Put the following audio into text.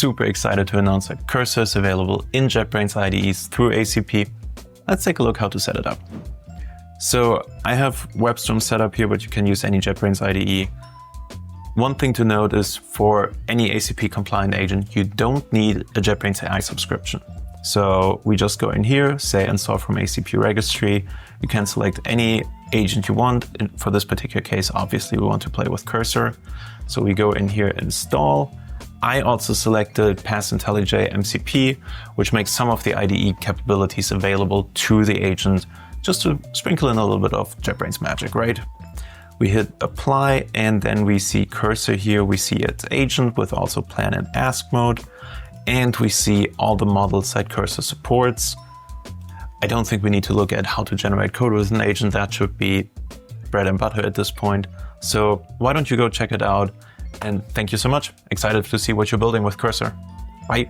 super excited to announce that Cursor is available in JetBrains IDEs through ACP. Let's take a look how to set it up. So I have WebStorm set up here, but you can use any JetBrains IDE. One thing to note is for any ACP compliant agent, you don't need a JetBrains AI subscription. So we just go in here, say install from ACP Registry. You can select any agent you want. For this particular case, obviously we want to play with Cursor. So we go in here, install. I also selected Pass IntelliJ MCP, which makes some of the IDE capabilities available to the agent, just to sprinkle in a little bit of JetBrains magic, right? We hit apply, and then we see Cursor here. We see its agent with also plan and ask mode. And we see all the models that Cursor supports. I don't think we need to look at how to generate code with an agent. That should be bread and butter at this point. So why don't you go check it out? And thank you so much. Excited to see what you're building with Cursor. Bye.